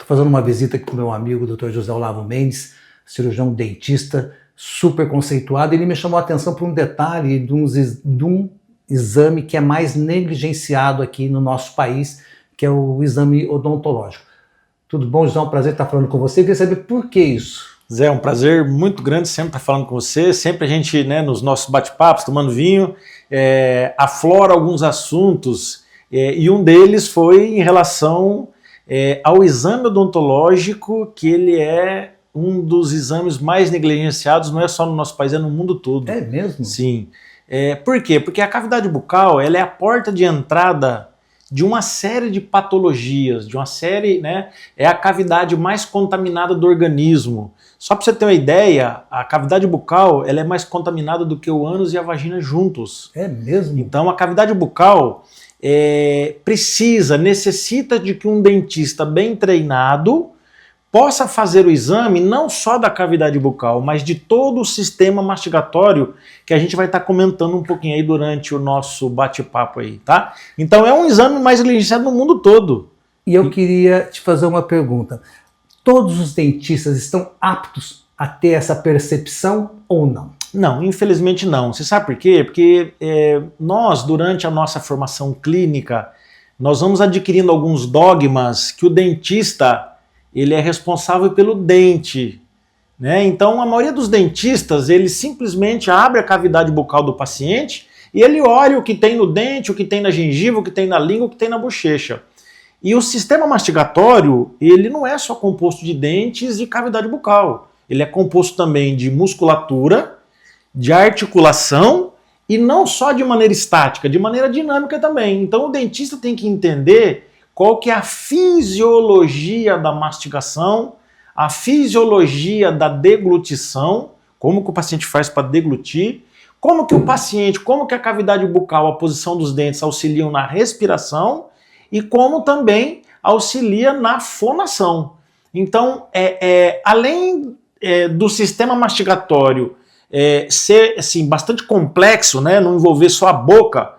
fazendo uma visita aqui com meu amigo, o Dr. José Olavo Mendes, cirurgião dentista, super conceituado. Ele me chamou a atenção por um detalhe de um exame que é mais negligenciado aqui no nosso país, que é o exame odontológico. Tudo bom, José? É um prazer estar falando com você. Eu queria saber por que isso. Zé, é um prazer muito grande sempre estar falando com você. Sempre a gente, nos nossos bate-papos, tomando vinho, aflora alguns assuntos, e um deles foi em relação ao exame odontológico, que ele é um dos exames mais negligenciados, não é só no nosso país, é no mundo todo. É mesmo? Sim. Por quê? Porque a cavidade bucal ela é a porta de entrada de uma série de patologias, é a cavidade mais contaminada do organismo. Só para você ter uma ideia, a cavidade bucal ela é mais contaminada do que o ânus e a vagina juntos. É mesmo? Então a cavidade bucal necessita de que um dentista bem treinado possa fazer o exame não só da cavidade bucal, mas de todo o sistema mastigatório, que a gente vai estar comentando um pouquinho aí durante o nosso bate-papo aí, tá? Então é um exame mais negligenciado no mundo todo. E eu queria te fazer uma pergunta. Todos os dentistas estão aptos a ter essa percepção ou não? Não, infelizmente não. Você sabe por quê? Porque nós, durante a nossa formação clínica, nós vamos adquirindo alguns dogmas que o dentista ele é responsável pelo dente, né? Então a maioria dos dentistas, ele simplesmente abre a cavidade bucal do paciente e ele olha o que tem no dente, o que tem na gengiva, o que tem na língua, o que tem na bochecha. E o sistema mastigatório, ele não é só composto de dentes e cavidade bucal. Ele é composto também de musculatura, de articulação e não só de maneira estática, de maneira dinâmica também. Então o dentista tem que entender qual que é a fisiologia da mastigação, a fisiologia da deglutição, como que o paciente faz para deglutir, como que a cavidade bucal, a posição dos dentes auxiliam na respiração e como também auxilia na fonação. Então, além do sistema mastigatório ser assim, bastante complexo, né, não envolver só a boca,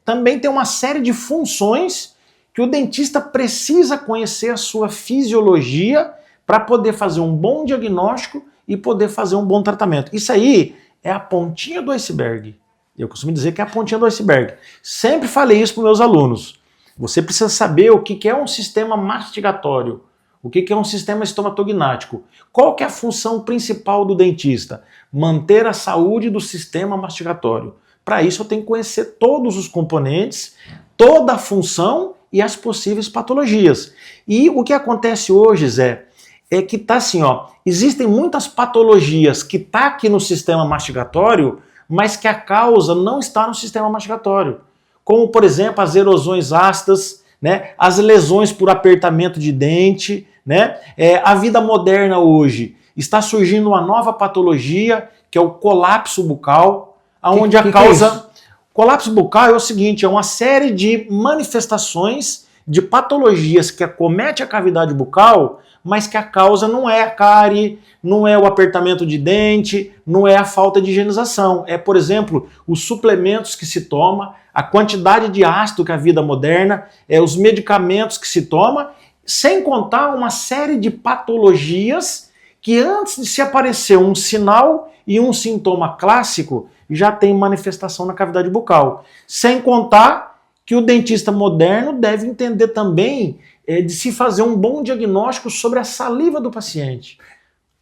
também tem uma série de funções que o dentista precisa conhecer a sua fisiologia para poder fazer um bom diagnóstico e poder fazer um bom tratamento. Isso aí é a pontinha do iceberg. Eu costumo dizer que é a pontinha do iceberg. Sempre falei isso para os meus alunos. Você precisa saber o que é um sistema mastigatório, o que é um sistema estomatognático. Qual que é a função principal do dentista? Manter a saúde do sistema mastigatório. Para isso eu tenho que conhecer todos os componentes, toda a função e as possíveis patologias. E o que acontece hoje, Zé, é que tá assim, existem muitas patologias que tá aqui no sistema mastigatório, mas que a causa não está no sistema mastigatório. Como, por exemplo, as erosões ácidas, né, as lesões por apertamento de dente, né? A vida moderna hoje está surgindo uma nova patologia, que é o colapso bucal, onde a causa... Colapso bucal é o seguinte, é uma série de manifestações de patologias que acomete a cavidade bucal, mas que a causa não é a cárie, não é o apertamento de dente, não é a falta de higienização. É, por exemplo, os suplementos que se toma, a quantidade de ácido que a vida moderna, os medicamentos que se toma, sem contar uma série de patologias que antes de se aparecer um sinal e um sintoma clássico, já tem manifestação na cavidade bucal. Sem contar que o dentista moderno deve entender também de se fazer um bom diagnóstico sobre a saliva do paciente.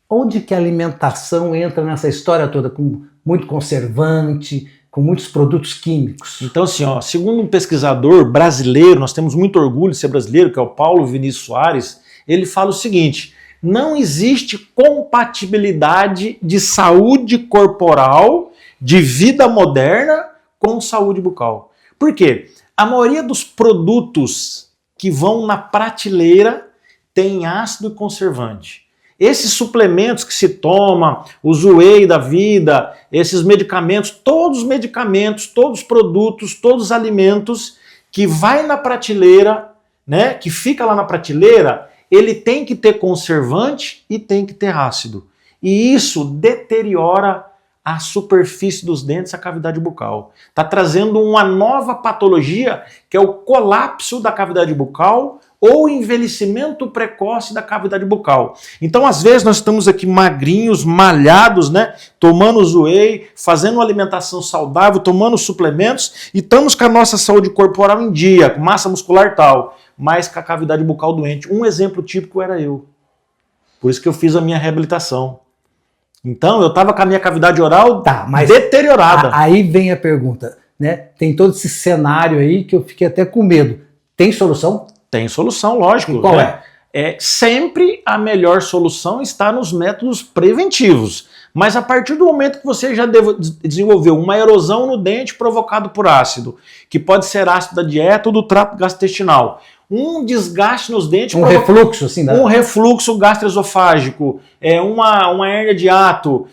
Onde que a alimentação entra nessa história toda, com muito conservante, com muitos produtos químicos? Então, assim, segundo um pesquisador brasileiro, nós temos muito orgulho de ser brasileiro, que é o Paulo Vinícius Soares, ele fala o seguinte: não existe compatibilidade de saúde corporal, de vida moderna, com saúde bucal. Por quê? A maioria dos produtos que vão na prateleira tem ácido e conservante. Esses suplementos que se toma, os whey da vida, esses medicamentos, todos os produtos, todos os alimentos que vai na prateleira, né, que fica lá na prateleira, ele tem que ter conservante e tem que ter ácido. E isso deteriora a superfície dos dentes, a cavidade bucal. Está trazendo uma nova patologia, que é o colapso da cavidade bucal ou envelhecimento precoce da cavidade bucal. Então, às vezes, nós estamos aqui magrinhos, malhados, né? Tomando whey, fazendo uma alimentação saudável, tomando suplementos e estamos com a nossa saúde corporal em dia, com massa muscular tal, mas com a cavidade bucal doente. Um exemplo típico era eu. Por isso que eu fiz a minha reabilitação. Então, eu estava com a minha cavidade oral deteriorada. Aí vem a pergunta, né? Tem todo esse cenário aí que eu fiquei até com medo. Tem solução? Tem solução, lógico. E qual é? Sempre a melhor solução está nos métodos preventivos. Mas a partir do momento que você já desenvolveu uma erosão no dente provocado por ácido, que pode ser ácido da dieta ou do trato gastrointestinal, um desgaste nos dentes... refluxo, assim, né? Um refluxo gastroesofágico, uma hérnia de hiato,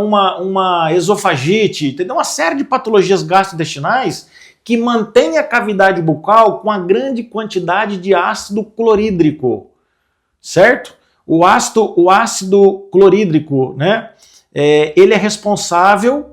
uma esofagite, entendeu? Uma série de patologias gastrointestinais que mantém a cavidade bucal com a grande quantidade de ácido clorídrico, certo? O ácido clorídrico, né? Ele é responsável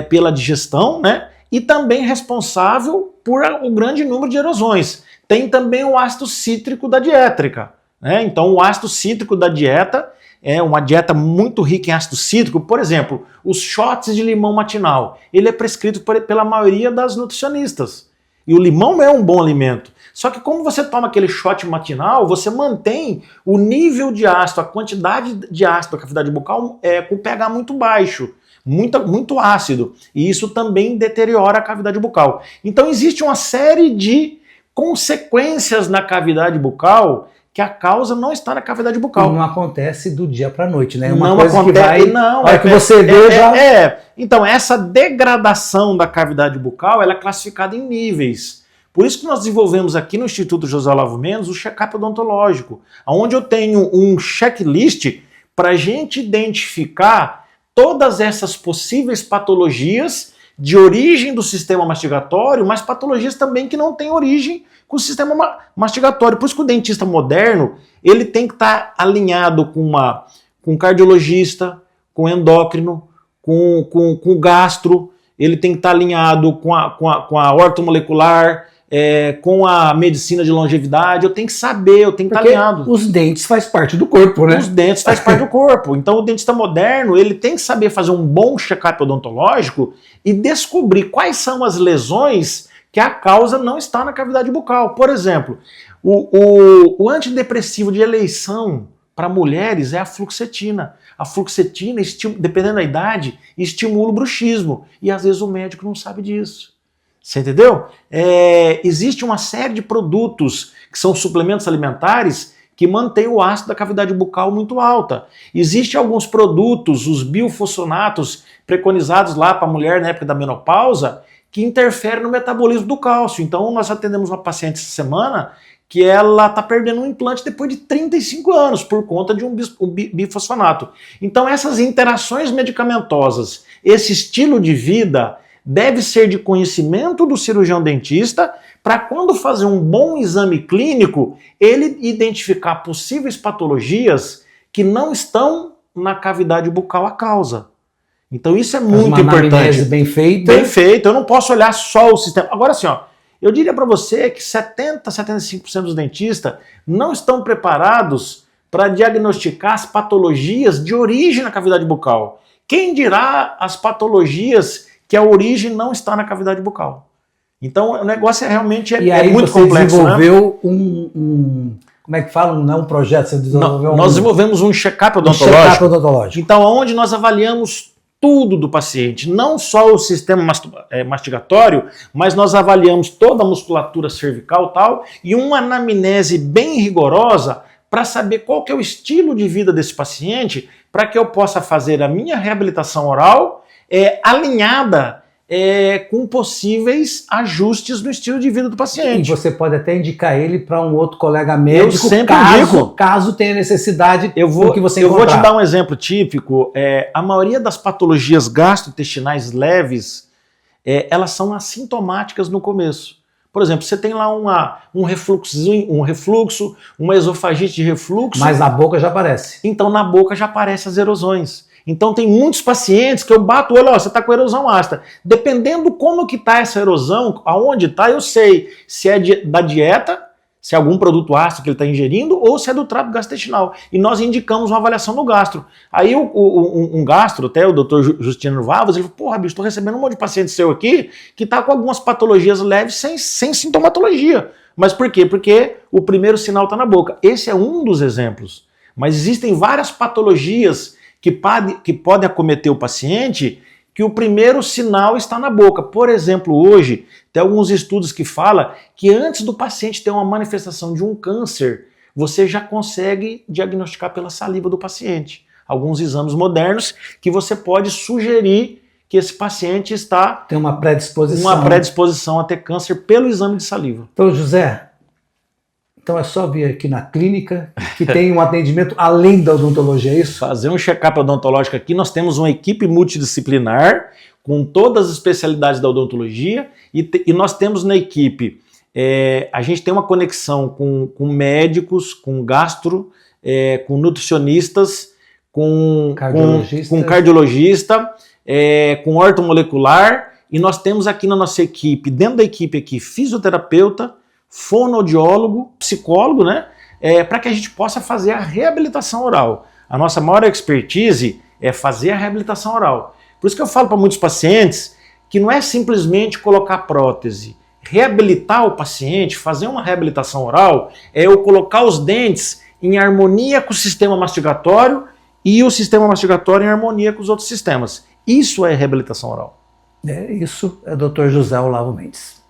pela digestão, né? E também responsável por o grande número de erosões. Tem também o ácido cítrico da dieétrica, né? Então o ácido cítrico da dieta é uma dieta muito rica em ácido cítrico. Por exemplo, os shots de limão matinal, ele é prescrito pela maioria das nutricionistas. E o limão é um bom alimento. Só que como você toma aquele shot matinal, você mantém o nível de ácido, a quantidade de ácido da cavidade bucal com pH muito baixo, muito ácido. E isso também deteriora a cavidade bucal. Então existe uma série de consequências na cavidade bucal que a causa não está na cavidade bucal. Não acontece do dia para a noite, né? Uma coisa acontece, que vai... Não, que você vê já... Então, essa degradação da cavidade bucal, ela é classificada em níveis. Por isso que nós desenvolvemos aqui no Instituto José Olavo Mendes o check-up odontológico, onde eu tenho um checklist para a gente identificar todas essas possíveis patologias de origem do sistema mastigatório, mas patologias também que não têm origem com o sistema mastigatório. Por isso que o dentista moderno, ele tem que estar alinhado com um cardiologista, com endócrino, com gastro, ele tem que estar alinhado com a ortomolecular, com a medicina de longevidade. Eu tenho que saber, eu tenho que estar alinhado. Os dentes faz parte do corpo, né? Os dentes faz parte do corpo. Então o dentista moderno, ele tem que saber fazer um bom check-up odontológico e descobrir quais são as lesões que a causa não está na cavidade bucal. Por exemplo, o antidepressivo de eleição para mulheres é a fluoxetina. A fluoxetina, dependendo da idade, estimula o bruxismo. E às vezes o médico não sabe disso. Você entendeu? Existe uma série de produtos que são suplementos alimentares que mantêm o ácido da cavidade bucal muito alta. Existem alguns produtos, os biofosfonatos preconizados lá para a mulher na época da menopausa, que interfere no metabolismo do cálcio. Então nós atendemos uma paciente essa semana que ela está perdendo um implante depois de 35 anos por conta de um bifosfonato. Então essas interações medicamentosas, esse estilo de vida deve ser de conhecimento do cirurgião dentista para quando fazer um bom exame clínico, ele identificar possíveis patologias que não estão na cavidade bucal a causa. Então isso é muito importante. Bem feita. Bem feito. Eu não posso olhar só o sistema. Agora assim, ó, eu diria para você que 75% dos dentistas não estão preparados para diagnosticar as patologias de origem na cavidade bucal. Quem dirá as patologias que a origem não está na cavidade bucal? Então o negócio realmente muito complexo. E aí você desenvolveu como é que fala? Não é um projeto, você desenvolveu Nós desenvolvemos um check-up odontológico. Então onde nós avaliamos tudo do paciente, não só o sistema mastigatório, mas nós avaliamos toda a musculatura cervical e tal, e uma anamnese bem rigorosa para saber qual que é o estilo de vida desse paciente, para que eu possa fazer a minha reabilitação oral alinhada com possíveis ajustes no estilo de vida do paciente. E você pode até indicar ele para um outro colega médico, eu sempre indico. Caso tenha necessidade eu vou te dar um exemplo típico. A maioria das patologias gastrointestinais leves, elas são assintomáticas no começo. Por exemplo, você tem lá um refluxo, uma esofagite de refluxo. Mas na boca já aparece. Então na boca já aparecem as erosões. Então tem muitos pacientes que eu bato o olho, você está com erosão ácida. Dependendo como que está essa erosão, aonde está, eu sei se é da dieta, se é algum produto ácido que ele está ingerindo ou se é do trato gastrointestinal. E nós indicamos uma avaliação no gastro. Aí um gastro, até o doutor Justino Vavas, ele falou, porra, bicho, estou recebendo um monte de paciente seu aqui que está com algumas patologias leves sem sintomatologia. Mas por quê? Porque o primeiro sinal está na boca. Esse é um dos exemplos. Mas existem várias patologias que podem acometer o paciente que o primeiro sinal está na boca. Por exemplo, hoje, tem alguns estudos que falam que antes do paciente ter uma manifestação de um câncer, você já consegue diagnosticar pela saliva do paciente. Alguns exames modernos que você pode sugerir que esse paciente tem uma predisposição a ter câncer pelo exame de saliva. Então, José, então é só vir aqui na clínica que tem um atendimento além da odontologia, é isso? Fazer um check-up odontológico aqui, nós temos uma equipe multidisciplinar com todas as especialidades da odontologia e nós temos na equipe, a gente tem uma conexão com médicos, com gastro, com nutricionistas, com cardiologista, com ortomolecular, e nós temos aqui na nossa equipe, dentro da equipe aqui, fisioterapeuta, fonoaudiólogo, psicólogo, né? Para que a gente possa fazer a reabilitação oral. A nossa maior expertise é fazer a reabilitação oral. Por isso que eu falo para muitos pacientes que não é simplesmente colocar prótese. Reabilitar o paciente, fazer uma reabilitação oral, é eu colocar os dentes em harmonia com o sistema mastigatório e o sistema mastigatório em harmonia com os outros sistemas. Isso é reabilitação oral. Isso é Dr. José Olavo Mendes.